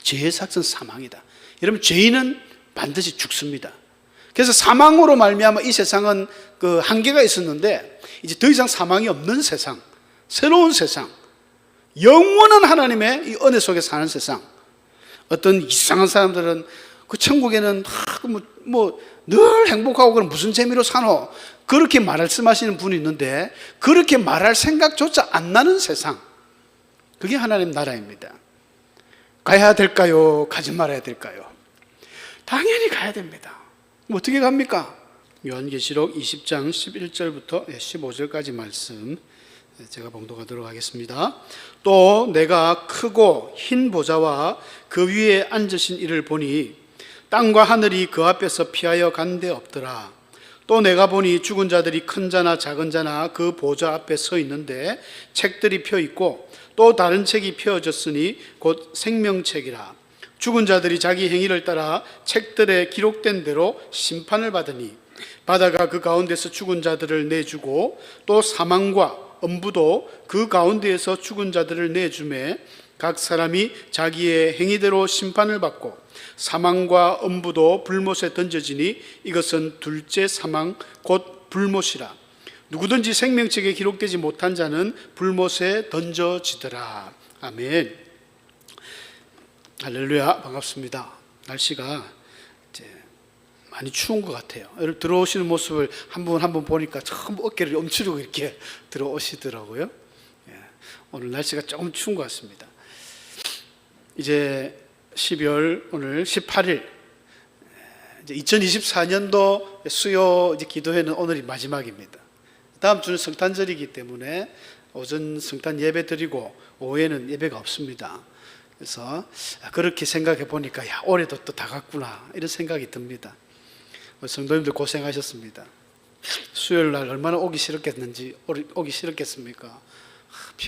죄의 삭은 사망이다. 여러분, 죄인은 반드시 죽습니다. 그래서 사망으로 말미암아 이 세상은 그 한계가 있었는데 이제 더 이상 사망이 없는 세상, 새로운 세상, 영원한 하나님의 이 은혜 속에 사는 세상. 어떤 이상한 사람들은 그 천국에는 늘 행복하고 그럼 무슨 재미로 사노? 그렇게 말씀하시는 분이 있는데 그렇게 말할 생각조차 안 나는 세상, 그게 하나님 나라입니다. 가야 될까요? 가지 말아야 될까요? 당연히 가야 됩니다. 어떻게 갑니까? 요한계시록 20장 11절부터 15절까지 말씀 제가 봉독하도록 하겠습니다. 또 내가 크고 흰 보좌와 그 위에 앉으신 이를 보니 땅과 하늘이 그 앞에서 피하여 간 데 없더라. 또 내가 보니 죽은 자들이 큰 자나 작은 자나 그 보좌 앞에 서 있는데 책들이 펴 있고 또 다른 책이 펴졌으니 곧 생명책이라. 죽은 자들이 자기 행위를 따라 책들에 기록된 대로 심판을 받으니 바다가 그 가운데서 죽은 자들을 내주고 또 사망과 엄부도 그 가운데에서 죽은 자들을 내주매 각 사람이 자기의 행위대로 심판을 받고 사망과 엄부도 불못에 던져지니 이것은 둘째 사망 곧 불못이라. 누구든지 생명책에 기록되지 못한 자는 불못에 던져지더라. 아멘. 할렐루야. 반갑습니다. 날씨가 이제 많이 추운 것 같아요. 여러분 들어오시는 모습을 한 분 보니까 전부 어깨를 움츠리고 이렇게 들어오시더라고요. 오늘 날씨가 조금 추운 것 같습니다. 이제 12월 오늘 18일 이제 2024년도 수요 이제 기도회는 오늘이 마지막입니다. 다음 주는 성탄절이기 때문에 오전 성탄 예배 드리고 오후에는 예배가 없습니다. 그래서 그렇게 생각해 보니까 야, 올해도 또 다 갔구나 이런 생각이 듭니다. 성도님들 고생하셨습니다. 수요일 날 얼마나 오기 싫었겠습니까?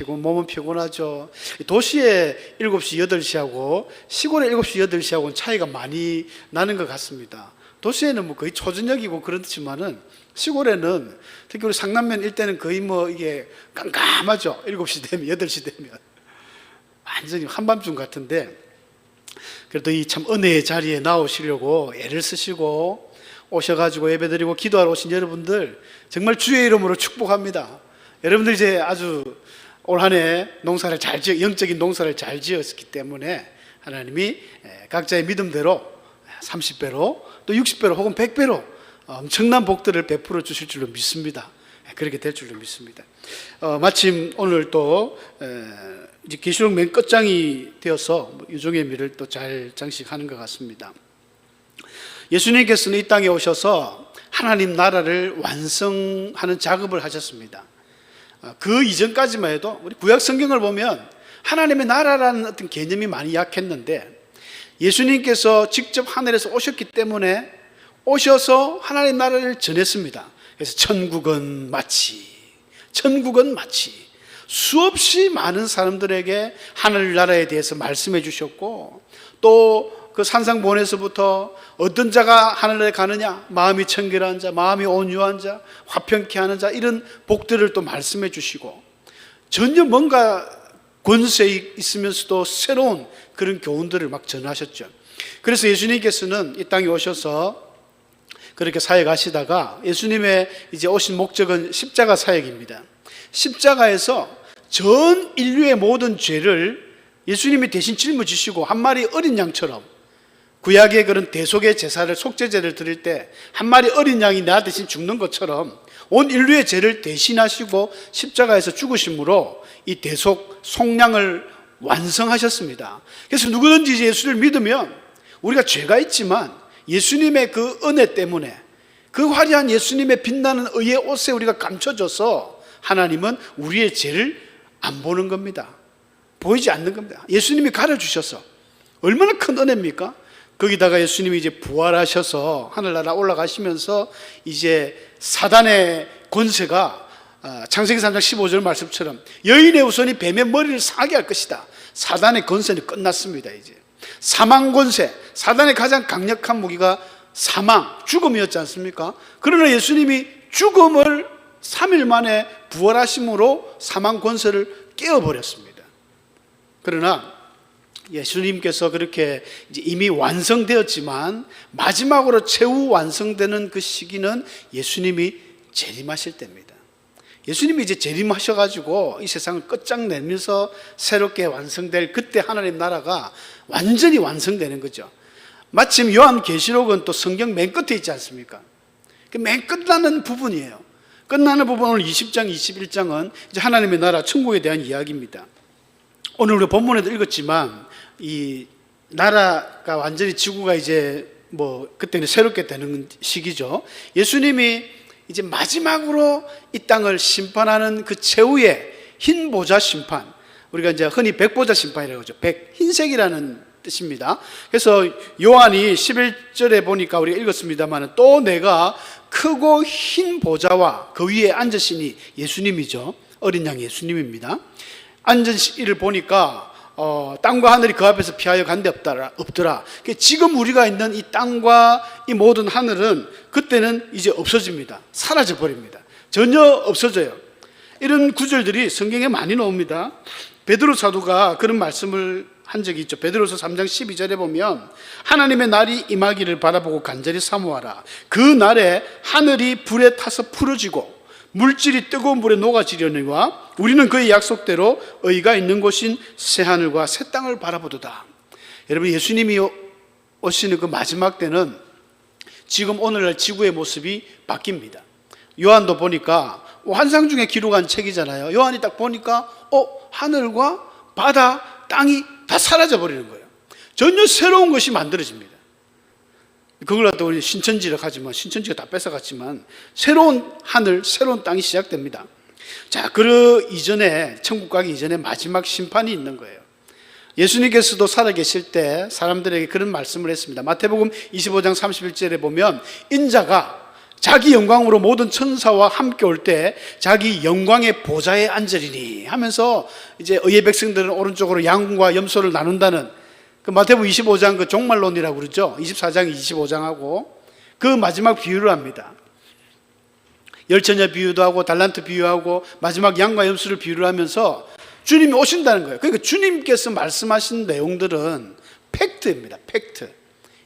몸은 피곤하죠. 도시에 7시, 8시하고 시골에 7시, 8시하고는 차이가 많이 나는 것 같습니다. 도시에는 뭐 거의 초저녁이고 그렇지만은 시골에는 특히 우리 상남면 일대는 거의 이게 깜깜하죠. 7시 되면, 8시 되면. 완전히 한밤중 같은데 그래도 이 참 은혜의 자리에 나오시려고 애를 쓰시고 오셔가지고 예배드리고 기도하러 오신 여러분들 정말 주의 이름으로 축복합니다. 여러분들 이제 아주 올 한 해 농사를 영적인 농사를 잘 지었기 때문에 하나님이 각자의 믿음대로 30배로 또 60배로 혹은 100배로 엄청난 복들을 베풀어 주실 줄로 믿습니다. 그렇게 될 줄로 믿습니다. 마침 오늘 또 이제 계시록 맨 끝장이 되어서 유종의 미를 또 잘 장식하는 것 같습니다. 예수님께서는 이 땅에 오셔서 하나님 나라를 완성하는 작업을 하셨습니다. 그 이전까지만 해도 우리 구약 성경을 보면 하나님의 나라라는 어떤 개념이 많이 약했는데 예수님께서 직접 하늘에서 오셨기 때문에 오셔서 하나님 나라를 전했습니다. 그래서 천국은 마치 수없이 많은 사람들에게 하늘나라에 대해서 말씀해 주셨고 또 그 산상보에서부터 어떤 자가 하늘에 가느냐, 마음이 청결한 자, 마음이 온유한 자, 화평케 하는 자, 이런 복들을 또 말씀해 주시고 전혀 뭔가 권세 있으면서도 새로운 그런 교훈들을 막 전하셨죠. 그래서 예수님께서는 이 땅에 오셔서 그렇게 사역하시다가 예수님의 이제 오신 목적은 십자가 사역입니다. 십자가에서 전 인류의 모든 죄를 예수님이 대신 짊어지시고 한 마리 어린 양처럼 구약의 그런 대속의 제사를 속죄제를 드릴 때 한 마리 어린 양이 나 대신 죽는 것처럼 온 인류의 죄를 대신하시고 십자가에서 죽으심으로 이 대속 속량을 완성하셨습니다. 그래서 누구든지 예수를 믿으면 우리가 죄가 있지만 예수님의 그 은혜 때문에 그 화려한 예수님의 빛나는 의의 옷에 우리가 감춰져서 하나님은 우리의 죄를 안 보는 겁니다. 보이지 않는 겁니다. 예수님이 가려주셔서 얼마나 큰 은혜입니까? 거기다가 예수님이 이제 부활하셔서 하늘나라 올라가시면서 이제 사단의 권세가 창세기 3장 15절 말씀처럼 여인의 후손이 뱀의 머리를 상하게 할 것이다. 사단의 권세는 끝났습니다. 이제 사망 권세, 사단의 가장 강력한 무기가 사망, 죽음이었지 않습니까? 그러나 예수님이 죽음을 3일 만에 부활하심으로 사망 권세를 깨어버렸습니다. 그러나 예수님께서 그렇게 이제 이미 완성되었지만 마지막으로 최후 완성되는 그 시기는 예수님이 재림하실 때입니다. 예수님이 이제 재림하셔가지고 이 세상을 끝장내면서 새롭게 완성될 그때 하나님 나라가 완전히 완성되는 거죠. 마침 요한계시록은 또 성경 맨 끝에 있지 않습니까? 맨 끝나는 부분이에요. 끝나는 부분 오늘 20장, 21장은 이제 하나님의 나라, 천국에 대한 이야기입니다. 오늘 우리 본문에도 읽었지만 이 나라가 완전히 지구가 이제 그때는 새롭게 되는 시기죠. 예수님이 이제 마지막으로 이 땅을 심판하는 그 최후의 흰 보좌 심판, 우리가 이제 흔히 백보좌 심판이라고 하죠. 흰색이라는 뜻입니다. 그래서 요한이 11절에 보니까 우리가 읽었습니다만 또 내가 크고 흰 보좌와 그 위에 앉으시니 예수님이죠. 어린 양 예수님입니다. 앉으시를 보니까 땅과 하늘이 그 앞에서 피하여 간데 없더라. 지금 우리가 있는 이 땅과 이 모든 하늘은 그때는 이제 없어집니다. 사라져 버립니다. 전혀 없어져요. 이런 구절들이 성경에 많이 나옵니다. 베드로 사도가 그런 말씀을 한 적이 있죠. 베드로서 3장 12절에 보면 하나님의 날이 임하기를 바라보고 간절히 사모하라. 그 날에 하늘이 불에 타서 풀어지고 물질이 뜨거운 물에 녹아지려니와 우리는 그의 약속대로 의가 있는 곳인 새하늘과 새 땅을 바라보도다. 여러분, 예수님이 오시는 그 마지막 때는 지금 오늘날 지구의 모습이 바뀝니다. 요한도 보니까 환상 중에 기록한 책이잖아요. 요한이 딱 보니까 하늘과 바다, 땅이 다 사라져 버리는 거예요. 전혀 새로운 것이 만들어집니다. 그걸 갖다 우리 신천지라 하지만 신천지가 다 뺏어갔지만 새로운 하늘, 새로운 땅이 시작됩니다. 자, 그 이전에, 천국 가기 이전에 마지막 심판이 있는 거예요. 예수님께서도 살아계실 때 사람들에게 그런 말씀을 했습니다. 마태복음 25장 31절에 보면 인자가 자기 영광으로 모든 천사와 함께 올 때 자기 영광의 보좌에 앉으리니 하면서 이제 의의 백성들은 오른쪽으로 양과 염소를 나눈다는 그 마태복음 25장 그 종말론이라고 그러죠. 24장 25장하고 그 마지막 비유를 합니다. 열처녀 비유도 하고 달란트 비유하고 마지막 양과 염소를 비유를 하면서 주님이 오신다는 거예요. 그러니까 주님께서 말씀하신 내용들은 팩트입니다. 팩트.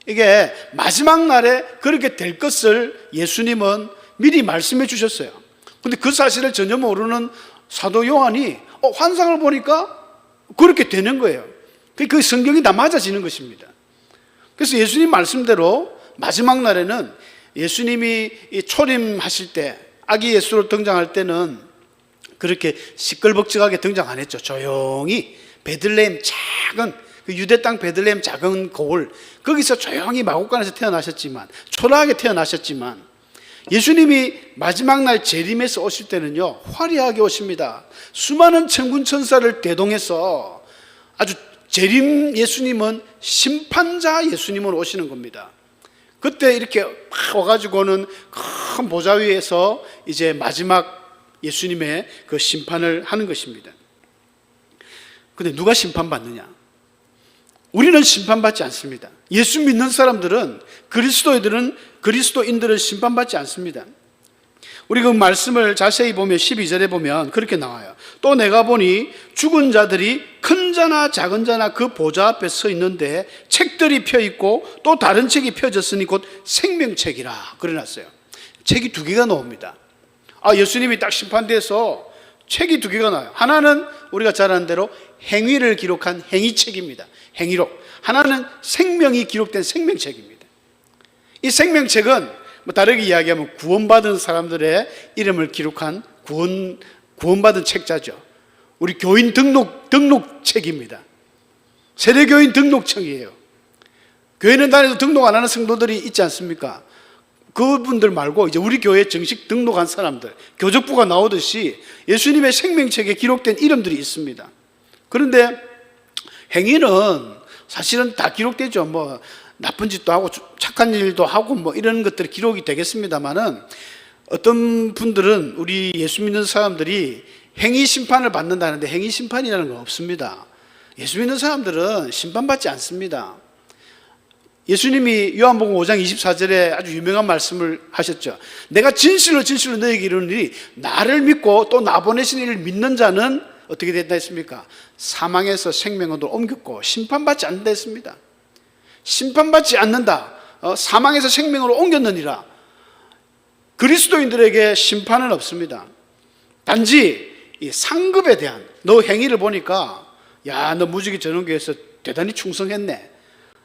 이게 마지막 날에 그렇게 될 것을 예수님은 미리 말씀해 주셨어요. 그런데 그 사실을 전혀 모르는 사도 요한이 환상을 보니까 그렇게 되는 거예요. 그 성경이 다 맞아지는 것입니다. 그래서 예수님 말씀대로 마지막 날에는 예수님이 초림하실 때 아기 예수로 등장할 때는 그렇게 시끌벅적하게 등장 안 했죠. 조용히 베들레헴 작은 그 유대 땅 베들레헴 작은 고을 거기서 조용히 마국간에서 태어나셨지만 초라하게 태어나셨지만 예수님이 마지막 날 재림해서 오실 때는요 화려하게 오십니다. 수많은 천군 천사를 대동해서 아주 재림 예수님은 심판자 예수님으로 오시는 겁니다. 그때 이렇게 막 와가지고는 큰 보좌 위에서 이제 마지막 예수님의 그 심판을 하는 것입니다. 근데 누가 심판받느냐? 우리는 심판받지 않습니다. 예수 믿는 사람들은 그리스도인들은 심판받지 않습니다. 우리 그 말씀을 자세히 보면 12절에 보면 그렇게 나와요. 또 내가 보니 죽은 자들이 큰 자나 작은 자나 그 보좌 앞에 서 있는데 책들이 펴 있고 또 다른 책이 펴졌으니 곧 생명책이라 그래놨어요. 책이 두 개가 나옵니다. 예수님이 딱 심판돼서 책이 두 개가 나와요. 하나는 우리가 잘 아는 대로 행위를 기록한 행위책입니다. 행위록. 하나는 생명이 기록된 생명책입니다. 이 생명책은 다르게 이야기하면 구원받은 사람들의 이름을 기록한 구원받은 책자죠. 우리 교인 등록책입니다. 세례교인 등록책이에요. 교회는 다녀도 등록 안 하는 성도들이 있지 않습니까? 그분들 말고 이제 우리 교회에 정식 등록한 사람들, 교적부가 나오듯이 예수님의 생명책에 기록된 이름들이 있습니다. 그런데 행위는 사실은 다 기록되죠. 나쁜 짓도 하고 착한 일도 하고 이런 것들이 기록이 되겠습니다만은 어떤 분들은 우리 예수 믿는 사람들이 행위 심판을 받는다는데 행위 심판이라는 건 없습니다. 예수 믿는 사람들은 심판받지 않습니다. 예수님이 요한복음 5장 24절에 아주 유명한 말씀을 하셨죠. 내가 진실로 너에게 이르노니 나를 믿고 또 나 보내신 이를 믿는 자는 어떻게 된다 했습니까? 사망에서 생명으로 옮겼고 심판받지 않는다 했습니다. 심판받지 않는다. 사망에서 생명으로 옮겼느니라. 그리스도인들에게 심판은 없습니다. 단지 이 상급에 대한 너 행위를 보니까 야, 너 무지개 전원교회에서 대단히 충성했네.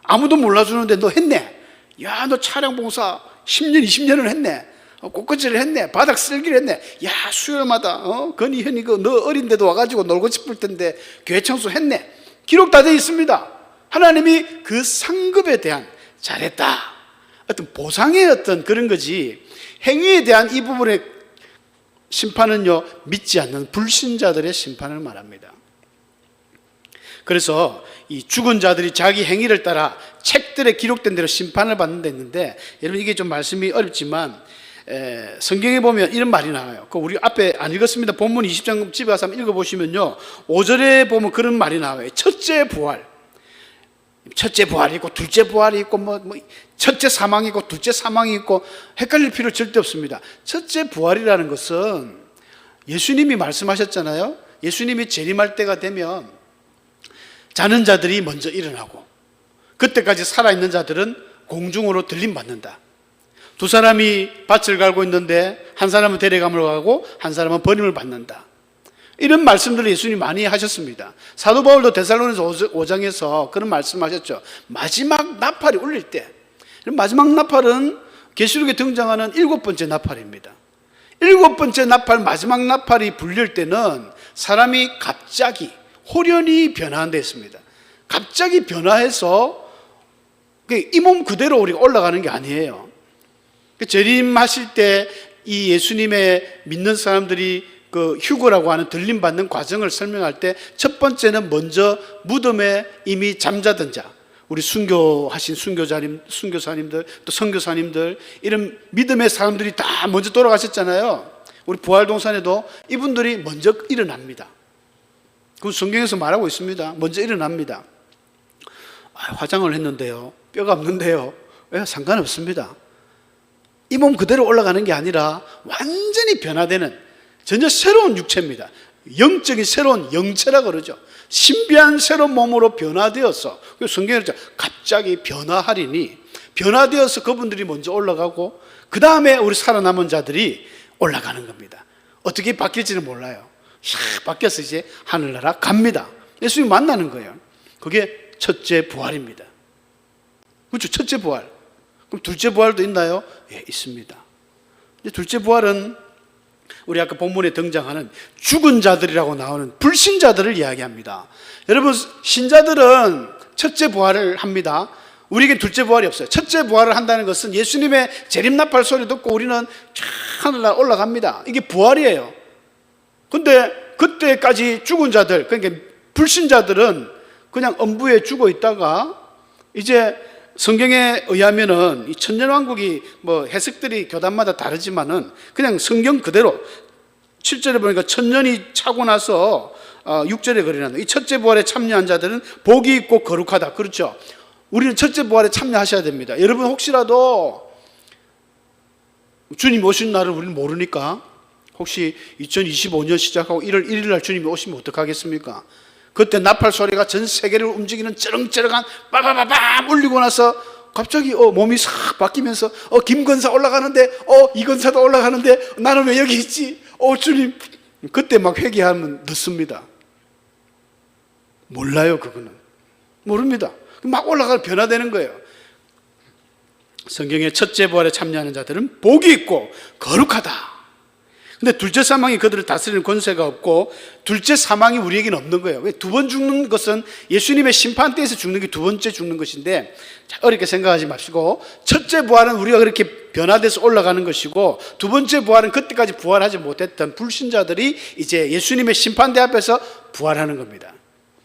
아무도 몰라주는데 너 했네. 야, 너 차량 봉사 10년, 20년을 했네. 꽃꽂이를 했네. 바닥 쓸기를 했네. 야, 수요일마다 건희, 현이 너 어린데도 와가지고 놀고 싶을 텐데 교회 청소했네. 기록 다 되어 있습니다. 하나님이 그 상급에 대한 잘했다, 어떤 보상의 어떤 그런 거지, 행위에 대한 이 부분의 심판은요, 믿지 않는 불신자들의 심판을 말합니다. 그래서 이 죽은 자들이 자기 행위를 따라 책들에 기록된 대로 심판을 받는 데 있는데, 여러분 이게 좀 말씀이 어렵지만 성경에 보면 이런 말이 나와요. 그 우리 앞에 안 읽었습니다. 본문 20장 집에 가서 한번 읽어보시면요, 5절에 보면 그런 말이 나와요. 첫째 부활, 첫째 부활이 있고 둘째 부활이 있고 첫째 사망이 있고 둘째 사망이 있고 헷갈릴 필요 절대 없습니다. 첫째 부활이라는 것은 예수님이 말씀하셨잖아요. 예수님이 재림할 때가 되면 자는 자들이 먼저 일어나고 그때까지 살아있는 자들은 공중으로 들림받는다. 두 사람이 밭을 갈고 있는데 한 사람은 데려감을 가고 한 사람은 버림을 받는다. 이런 말씀들을 예수님이 많이 하셨습니다. 사도 바울도 데살로니가서 5장에서 그런 말씀하셨죠. 마지막 나팔이 울릴 때, 마지막 나팔은 계시록에 등장하는 7번째 나팔입니다. 7번째 나팔, 마지막 나팔이 불릴 때는 사람이 갑자기 호련히 변화한다 했습니다. 갑자기 변화해서 이 몸 그대로 우리가 올라가는 게 아니에요. 재림하실 때 이 예수님의 믿는 사람들이 그 휴거라고 하는 들림받는 과정을 설명할 때 첫 번째는 먼저 무덤에 이미 잠자던 자, 우리 순교하신 순교사님들 또 선교사님들, 이런 믿음의 사람들이 다 먼저 돌아가셨잖아요. 우리 부활동산에도 이분들이 먼저 일어납니다. 그럼 성경에서 말하고 있습니다. 먼저 일어납니다. 화장을 했는데요, 뼈가 없는데요, 상관없습니다. 이 몸 그대로 올라가는 게 아니라 완전히 변화되는 전혀 새로운 육체입니다. 영적인 새로운 영체라 그러죠. 신비한 새로운 몸으로 변화되어서, 성경에 갑자기 변화하리니, 변화되어서 그분들이 먼저 올라가고 그 다음에 우리 살아남은 자들이 올라가는 겁니다. 어떻게 바뀔지는 몰라요. 샥 바뀌어서 이제 하늘나라 갑니다. 예수님 만나는 거예요. 그게 첫째 부활입니다. 그렇죠? 첫째 부활. 그럼 둘째 부활도 있나요? 예, 있습니다. 둘째 부활은 우리 아까 본문에 등장하는 죽은 자들이라고 나오는 불신자들을 이야기합니다. 여러분, 신자들은 첫째 부활을 합니다. 우리에게 둘째 부활이 없어요. 첫째 부활을 한다는 것은 예수님의 재림나팔 소리 듣고 우리는 하늘나라 올라갑니다. 이게 부활이에요. 근데 그때까지 죽은 자들, 그러니까 불신자들은 그냥 엄부에 죽어 있다가, 이제 성경에 의하면은 이 천년왕국이 해석들이 교단마다 다르지만은 그냥 성경 그대로 7절에 보니까 천년이 차고 나서 6절에 그러나 이 첫째 부활에 참여한 자들은 복이 있고 거룩하다. 그렇죠? 우리는 첫째 부활에 참여하셔야 됩니다. 여러분, 혹시라도 주님 오신 날을 우리는 모르니까, 혹시 2025년 시작하고 1월 1일 날 주님이 오시면 어떡하겠습니까? 그때 나팔 소리가 전 세계를 움직이는 쩌렁쩌렁한 빠바바밤 울리고 나서 갑자기 몸이 싹 바뀌면서 김건사 올라가는데 이건사도 올라가는데 나는 왜 여기 있지? 주님. 그때 막 회개하면 늦습니다. 몰라요. 그거는 모릅니다. 막 올라가 변화되는 거예요. 성경의 첫째 부활에 참여하는 자들은 복이 있고 거룩하다. 근데 둘째 사망이 그들을 다스리는 권세가 없고 둘째 사망이 우리에게는 없는 거예요. 왜? 두 번 죽는 것은 예수님의 심판대에서 죽는 게 두 번째 죽는 것인데, 어렵게 생각하지 마시고, 첫째 부활은 우리가 그렇게 변화돼서 올라가는 것이고, 두 번째 부활은 그때까지 부활하지 못했던 불신자들이 이제 예수님의 심판대 앞에서 부활하는 겁니다.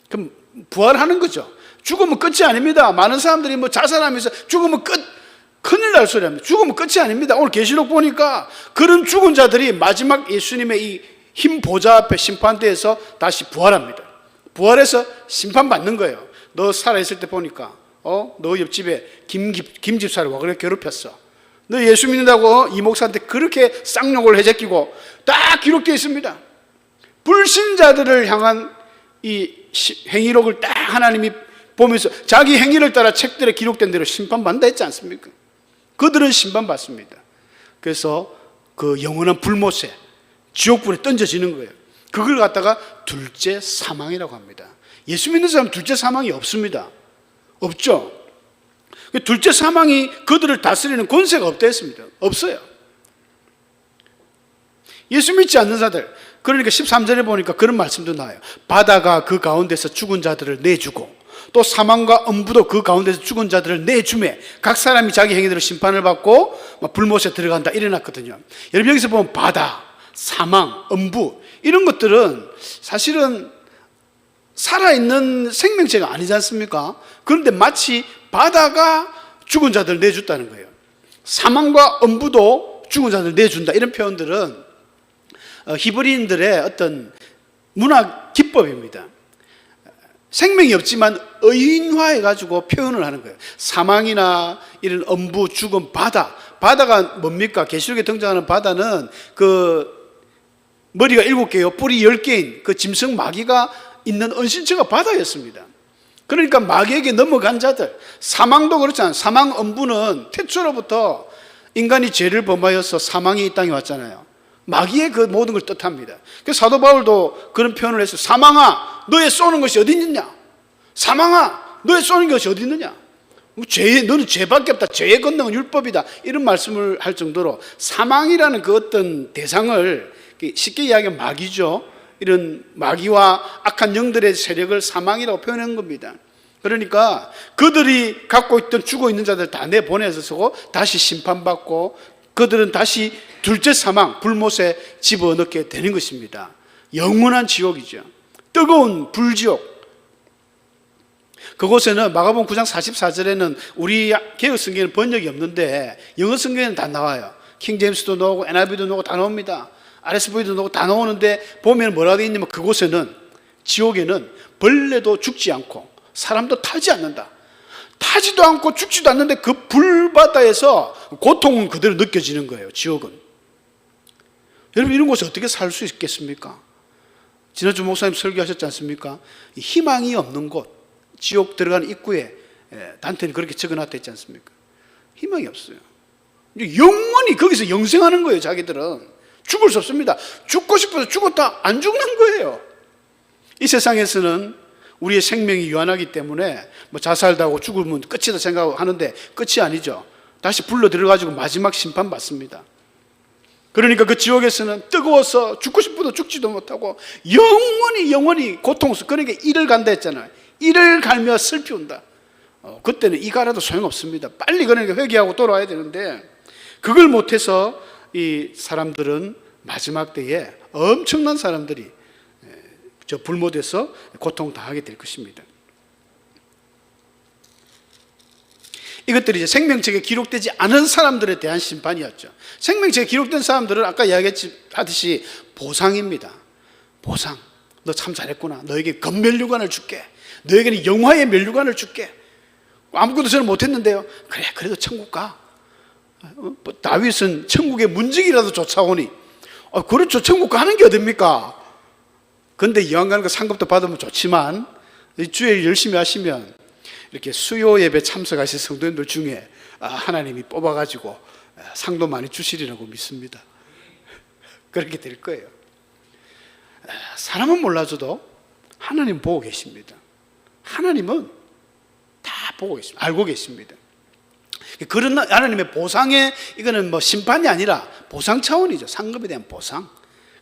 그럼 부활하는 거죠. 죽으면 끝이 아닙니다. 많은 사람들이 자살하면서 죽으면 끝, 큰일 날 소리 합니다. 죽으면 끝이 아닙니다. 오늘 계시록 보니까 그런 죽은 자들이 마지막 예수님의 이 흰 보좌 앞에 심판대에서 다시 부활합니다. 부활해서 심판받는 거예요. 너 살아있을 때 보니까 너 옆집에 김 집사를 와 그래 괴롭혔어. 너 예수 믿는다고 이 목사한테 그렇게 쌍욕을 해제끼고 딱 기록되어 있습니다. 불신자들을 향한 이 행위록을 딱 하나님이 보면서 자기 행위를 따라 책들에 기록된 대로 심판받는다 했지 않습니까? 그들은 심판받습니다. 그래서 그 영원한 불못에 지옥불에 던져지는 거예요. 그걸 갖다가 둘째 사망이라고 합니다. 예수 믿는 사람은 둘째 사망이 없습니다. 없죠. 둘째 사망이 그들을 다스리는 권세가 없다 했습니다. 없어요. 예수 믿지 않는 자들, 그러니까 13절에 보니까 그런 말씀도 나와요. 바다가 그 가운데서 죽은 자들을 내주고 또 사망과 엄부도 그 가운데서 죽은 자들을 내주매 각 사람이 자기 행위대로 심판을 받고 불못에 들어간다 일어났거든요. 여러분 여기서 보면 바다, 사망, 엄부 이런 것들은 사실은 살아있는 생명체가 아니지 않습니까? 그런데 마치 바다가 죽은 자들을 내줬다는 거예요. 사망과 엄부도 죽은 자들을 내준다 이런 표현들은 히브리인들의 어떤 문학 기법입니다. 생명이 없지만 의인화해가지고 표현을 하는 거예요. 사망이나 이런 엄부, 죽음, 바다가 뭡니까? 계시록에 등장하는 바다는 그 머리가 7개요 뿔이 10개인 그 짐승 마귀가 있는 은신처가 바다였습니다. 그러니까 마귀에게 넘어간 자들, 사망도 그렇잖아요. 사망 엄부는 태초로부터 인간이 죄를 범하여서 사망이 이 땅에 왔잖아요. 마귀의 그 모든 걸 뜻합니다. 그래서 사도 바울도 그런 표현을 했어요. 사망아, 너의 쏘는 것이 어디 있느냐? 사망아, 너의 쏘는 것이 어디 있느냐? 너는 죄밖에 없다. 죄의 권능은 율법이다. 이런 말씀을 할 정도로 사망이라는 그 어떤 대상을 쉽게 이야기하면 마귀죠. 이런 마귀와 악한 영들의 세력을 사망이라고 표현한 겁니다. 그러니까 그들이 갖고 있던 죽어 있는 자들 다 내보내서 다시 심판받고 그들은 다시 둘째 사망, 불못에 집어넣게 되는 것입니다. 영원한 지옥이죠. 뜨거운 불지옥. 그곳에는 마가복음 9장 44절에는 우리 개역 성경에는 번역이 없는데 영어 성경에는 다 나와요. 킹제임스도 나오고 NIV도 나오고 다 나옵니다. RSV도 나오고 다 나오는데 보면 뭐라고 되어 있냐면 그곳에는 지옥에는 벌레도 죽지 않고 사람도 타지 않는다. 타지도 않고 죽지도 않는데 그 불바다에서 고통은 그대로 느껴지는 거예요. 지옥은. 여러분 이런 곳에 어떻게 살 수 있겠습니까? 지난주 목사님 설교하셨지 않습니까? 희망이 없는 곳, 지옥 들어가는 입구에 단테는 그렇게 적어놨다 했지 않습니까? 희망이 없어요. 영원히 거기서 영생하는 거예요. 자기들은 죽을 수 없습니다. 죽고 싶어서 죽었다 안 죽는 거예요. 이 세상에서는 우리의 생명이 유한하기 때문에 뭐 자살도 하고 죽으면 끝이다 생각하는데 끝이 아니죠. 다시 불러 들어가지고 마지막 심판 받습니다. 그러니까 그 지옥에서는 뜨거워서 죽고 싶어도 죽지도 못하고 영원히 고통스러워. 그러니까 이를 간다 했잖아요. 이를 갈며 슬피 운다. 그때는 이 가라도 소용없습니다. 빨리 그러니까 회개하고 돌아와야 되는데 그걸 못해서 이 사람들은 마지막 때에 엄청난 사람들이 저 불못에서 고통당하게 될 것입니다. 이것들이 이제 생명책에 기록되지 않은 사람들에 대한 심판이었죠. 생명책에 기록된 사람들은 아까 이야기하듯이 보상입니다. 보상. 너 참 잘했구나. 너에게 건면류관을 줄게. 너에게는 영화의 면류관을 줄게. 아무것도 저는 못했는데요. 그래, 그래도 천국 가. 다윗은 천국의 문지기라도 쫓아오니 그렇죠. 천국 가는 게 어딥니까? 그런데 이왕 가는 거 상급도 받으면 좋지만 주일 열심히 하시면 이렇게 수요 예배 참석하신 성도님들 중에 하나님이 뽑아가지고 상도 많이 주시리라고 믿습니다. 그렇게 될 거예요. 사람은 몰라줘도 하나님 보고 계십니다. 하나님은 다 보고 계십니다. 알고 계십니다. 그런 하나님의 보상에 이거는 뭐 심판이 아니라 보상 차원이죠. 상급에 대한 보상.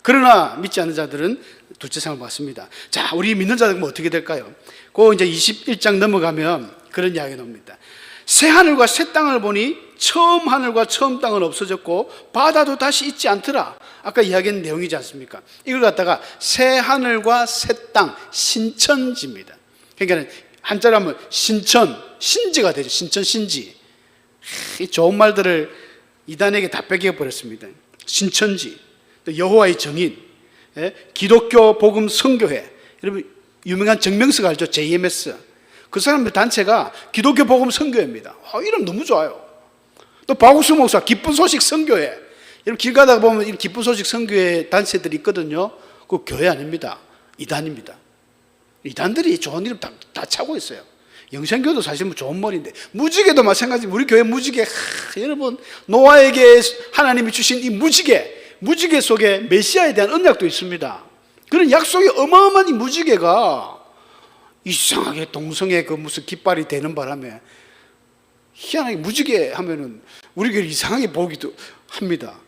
그러나 믿지 않는 자들은 둘째 상을 받습니다. 자, 우리 믿는 자들은 뭐 어떻게 될까요? 그 이제 21장 넘어가면 그런 이야기가 나옵니다. 새 하늘과 새 땅을 보니 처음 하늘과 처음 땅은 없어졌고 바다도 다시 있지 않더라. 아까 이야기한 내용이지 않습니까? 이걸 갖다가 새 하늘과 새 땅, 신천지입니다. 그러니까 한자로 하면 신천, 신지가 되죠. 신천, 신지. 이 좋은 말들을 이단에게 다 뺏겨버렸습니다. 신천지, 여호와의 정인, 기독교 복음 선교회. 여러분 유명한 정명석 알죠? JMS. 그 사람들 단체가 기독교 복음 선교회입니다. 이름 너무 좋아요. 또 박옥수 목사 기쁜 소식 선교회. 여러분 길 가다가 보면 이 기쁜 소식 선교회 단체들이 있거든요. 그 교회 아닙니다. 이단입니다. 이단들이 좋은 이름 다 차고 있어요. 영생교도 사실 뭐 좋은 머리인데, 무지개도 마찬가지. 우리 교회 무지개, 여러분, 노아에게 하나님이 주신 이 무지개 속에 메시아에 대한 언약도 있습니다. 그런 약속이 어마어마한 이 무지개가 이상하게 동성애 그 무슨 깃발이 되는 바람에 희한하게 무지개 하면은 우리 교회 이상하게 보기도 합니다.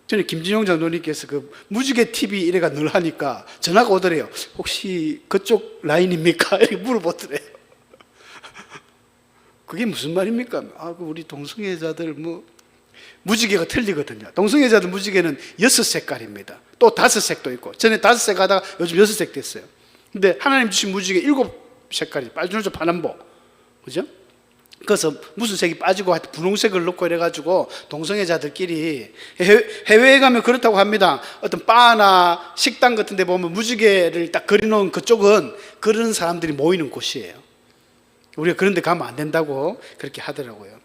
전에 김진용 장로님께서 그 무지개 TV 이래가 늘 하니까 전화가 오더래요. 혹시 그쪽 라인입니까? 이렇게 물어보더래요. 그게 무슨 말입니까? 우리 동성애자들 무지개가 틀리거든요. 동성애자들 무지개는 6색깔입니다. 또 5색도 있고, 전에 5색 하다가 요즘 6색 됐어요. 근데 하나님 주신 무지개 7색깔이 빨주노초 파남보, 그죠? 그래서 무슨 색이 빠지고 하여튼 분홍색을 넣고 이래가지고 동성애자들끼리 해외에 가면 그렇다고 합니다. 어떤 바나 식당 같은 데 보면 무지개를 딱 그려놓은 그쪽은 그런 사람들이 모이는 곳이에요. 우리가 그런 데 가면 안 된다고 그렇게 하더라고요.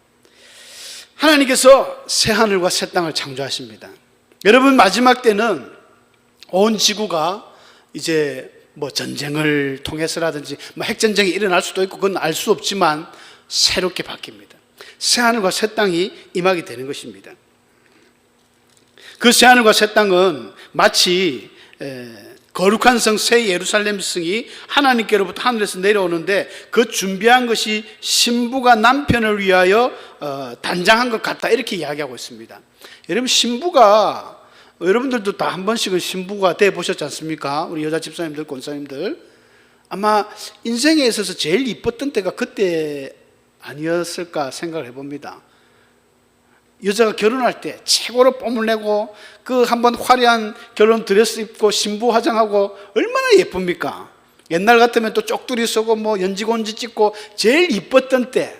하나님께서 새하늘과 새 땅을 창조하십니다. 여러분, 마지막 때는 온 지구가 이제 전쟁을 통해서라든지 핵전쟁이 일어날 수도 있고, 그건 알 수 없지만 새롭게 바뀝니다. 새하늘과 새 땅이 임하게 되는 것입니다. 그 새하늘과 새 땅은 마치 거룩한 성 새 예루살렘 성이 하나님께로부터 하늘에서 내려오는데, 그 준비한 것이 신부가 남편을 위하여 단장한 것 같다, 이렇게 이야기하고 있습니다. 여러분, 신부가, 여러분들도 다 한 번씩은 신부가 돼 보셨지 않습니까? 우리 여자 집사님들, 권사님들, 아마 인생에 있어서 제일 이뻤던 때가 그때 아니었을까 생각을 해봅니다. 여자가 결혼할 때 최고로 뽐을 내고 그 한번 화려한 결혼 드레스 입고 신부 화장하고 얼마나 예쁩니까? 옛날 같으면 또 쪽두리 쓰고 연지곤지 찍고 제일 이뻤던 때,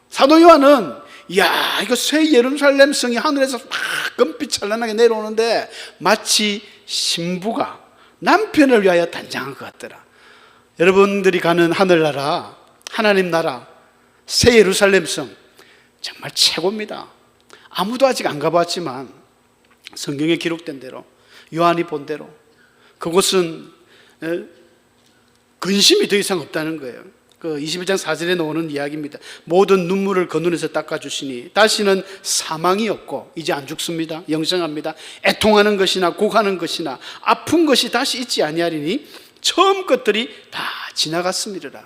사도 요한은 이거 새 예루살렘 성이 하늘에서 막 금빛 찬란하게 내려오는데 마치 신부가 남편을 위하여 단장한 것 같더라. 여러분들이 가는 하늘나라, 하나님 나라, 새 예루살렘 성 정말 최고입니다. 아무도 아직 안 가봤지만 성경에 기록된 대로, 요한이 본 대로 그곳은 근심이 더 이상 없다는 거예요. 그 21장 4절에 나오는 이야기입니다. 모든 눈물을 그 눈에서 닦아주시니 다시는 사망이 없고 이제 안 죽습니다. 영생합니다. 애통하는 것이나 곡하는 것이나 아픈 것이 다시 있지 아니하리니 처음 것들이 다 지나갔음이라.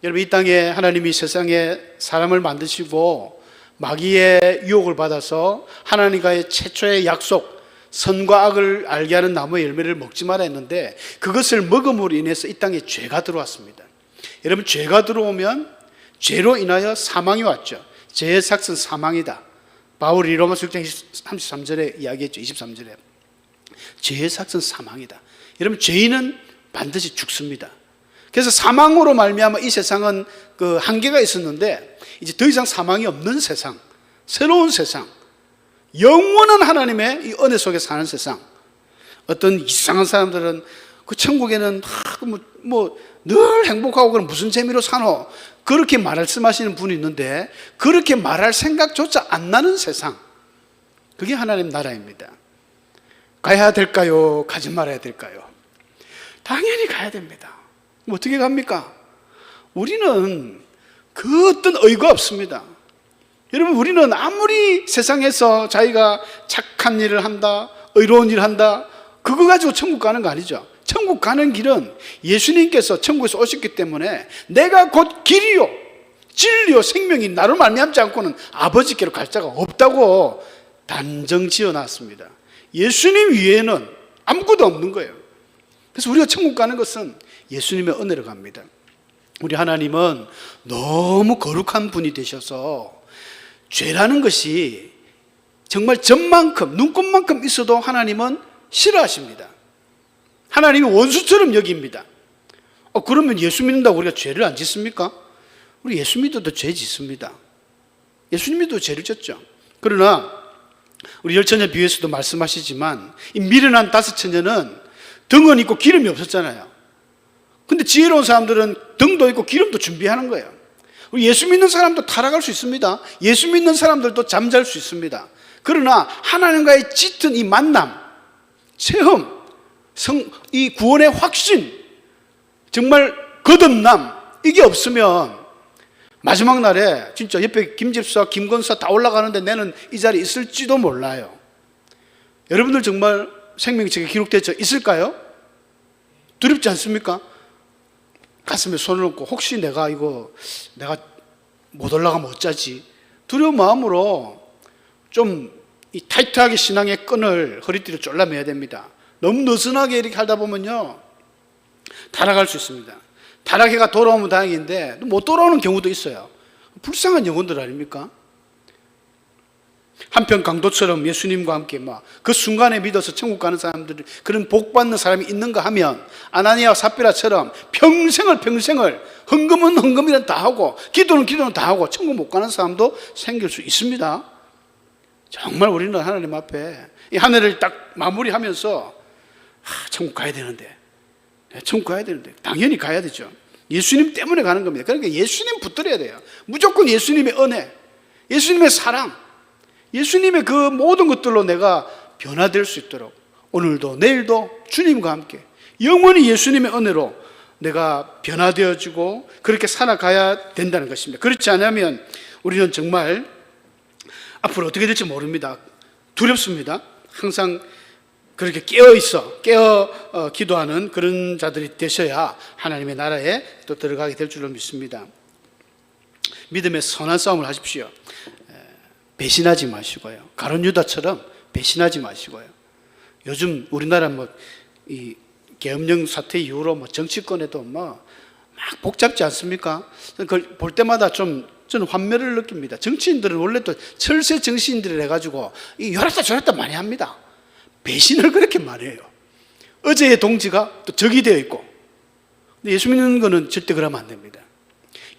여러분, 이 땅에 하나님이 세상에 사람을 만드시고 마귀의 유혹을 받아서 하나님과의 최초의 약속, 선과 악을 알게 하는 나무의 열매를 먹지 말아 했는데, 그것을 먹음으로 인해서 이 땅에 죄가 들어왔습니다. 여러분, 죄가 들어오면 죄로 인하여 사망이 왔죠. 죄의 삭은 사망이다. 바울이 로마서 6장 33절에 이야기했죠. 23절에 죄의 삭은 사망이다. 여러분, 죄인은 반드시 죽습니다. 그래서 사망으로 말미암아 이 세상은 그 한계가 있었는데 이제 더 이상 사망이 없는 세상, 새로운 세상, 영원한 하나님의 이 은혜 속에 사는 세상. 어떤 이상한 사람들은 그 천국에는 늘 행복하고 그럼 무슨 재미로 사노, 그렇게 말씀하시는 분이 있는데 그렇게 말할 생각조차 안 나는 세상, 그게 하나님 나라입니다. 가야 될까요? 가지 말아야 될까요? 당연히 가야 됩니다. 어떻게 갑니까? 우리는 그 어떤 의가 없습니다. 여러분, 우리는 아무리 세상에서 자기가 착한 일을 한다, 의로운 일을 한다, 그거 가지고 천국 가는 거 아니죠. 천국 가는 길은 예수님께서 천국에서 오셨기 때문에 내가 곧 길이요 진리요 생명이 나로 말미암지 않고는 아버지께로 갈 자가 없다고 단정 지어놨습니다. 예수님 위에는 아무것도 없는 거예요. 그래서 우리가 천국 가는 것은 예수님의 은혜로 갑니다. 우리 하나님은 너무 거룩한 분이 되셔서 죄라는 것이 정말 점만큼, 눈곱만큼 있어도 하나님은 싫어하십니다. 하나님이 원수처럼 여깁니다. 그러면 예수 믿는다고 우리가 죄를 안 짓습니까? 우리 예수 믿어도 죄 짓습니다. 예수님도 죄를 졌죠. 그러나 우리 열처녀 비유에서도 말씀하시지만 이 미련한 5처녀는 등은 있고 기름이 없었잖아요. 근데 지혜로운 사람들은 등도 있고 기름도 준비하는 거예요. 우리 예수 믿는 사람도 타락할 수 있습니다. 예수 믿는 사람들도 잠잘 수 있습니다. 그러나 하나님과의 짙은 이 만남, 체험, 이 구원의 확신, 정말 거듭남, 이게 없으면 마지막 날에 진짜 옆에 김집사, 김건사 다 올라가는데 나는 이 자리에 있을지도 몰라요. 여러분들 정말 생명책에 기록되어 있을까요? 두렵지 않습니까? 가슴에 손을 얹고 혹시 내가 못 올라가면 어쩌지? 두려운 마음으로 좀 이 타이트하게 신앙의 끈을 허리띠를 졸라매야 됩니다. 너무 느슨하게 이렇게 하다 보면요, 타락할 수 있습니다. 타락해가 돌아오면 다행인데 못 돌아오는 경우도 있어요. 불쌍한 영혼들 아닙니까? 한편 강도처럼 예수님과 함께 막 그 순간에 믿어서 천국 가는 사람들이, 그런 복 받는 사람이 있는가 하면 아나니아와 삽비라처럼 평생을 헌금은 헌금이란 다 하고 기도는 다 하고 천국 못 가는 사람도 생길 수 있습니다. 정말 우리는 하나님 앞에 이 한 해를 딱 마무리하면서 천국 가야 되는데, 천국 가야 되는데 당연히 가야 되죠. 예수님 때문에 가는 겁니다. 그러니까 예수님 붙들어야 돼요. 무조건 예수님의 은혜, 예수님의 사랑, 예수님의 그 모든 것들로 내가 변화될 수 있도록 오늘도 내일도 주님과 함께 영원히 예수님의 은혜로 내가 변화되어지고 그렇게 살아가야 된다는 것입니다. 그렇지 않으면 우리는 정말 앞으로 어떻게 될지 모릅니다. 두렵습니다. 항상 그렇게 깨어 기도하는 그런 자들이 되셔야 하나님의 나라에 또 들어가게 될 줄로 믿습니다. 믿음의 선한 싸움을 하십시오. 배신하지 마시고요. 가룟 유다처럼 배신하지 마시고요. 요즘 우리나라 이 계엄령 사태 이후로 정치권에도 막 복잡지 않습니까? 그걸 볼 때마다 저는 환멸을 느낍니다. 정치인들은 원래 또 철새 정치인들을 해가지고 요랬다 저랬다 많이 합니다. 배신을 그렇게 많이 해요. 어제의 동지가 또 적이 되어 있고. 근데 예수 믿는 거는 절대 그러면 안 됩니다.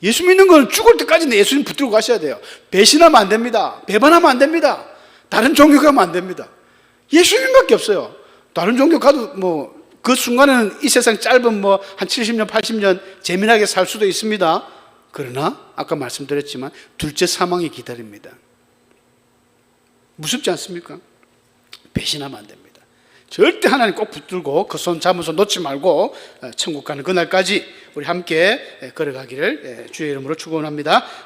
예수 믿는 거는 죽을 때까지는 예수님 붙들고 가셔야 돼요. 배신하면 안 됩니다. 배반하면 안 됩니다. 다른 종교 가면 안 됩니다. 예수님밖에 없어요. 다른 종교 가도 그 순간에는 이 세상 짧은 한 70년, 80년 재미나게 살 수도 있습니다. 그러나 아까 말씀드렸지만 둘째 사망이 기다립니다. 무섭지 않습니까? 배신하면 안 됩니다. 절대 하나님 꼭 붙들고 그 손 잡은 손 놓지 말고 천국 가는 그날까지 우리 함께 걸어가기를 주의 이름으로 축원합니다.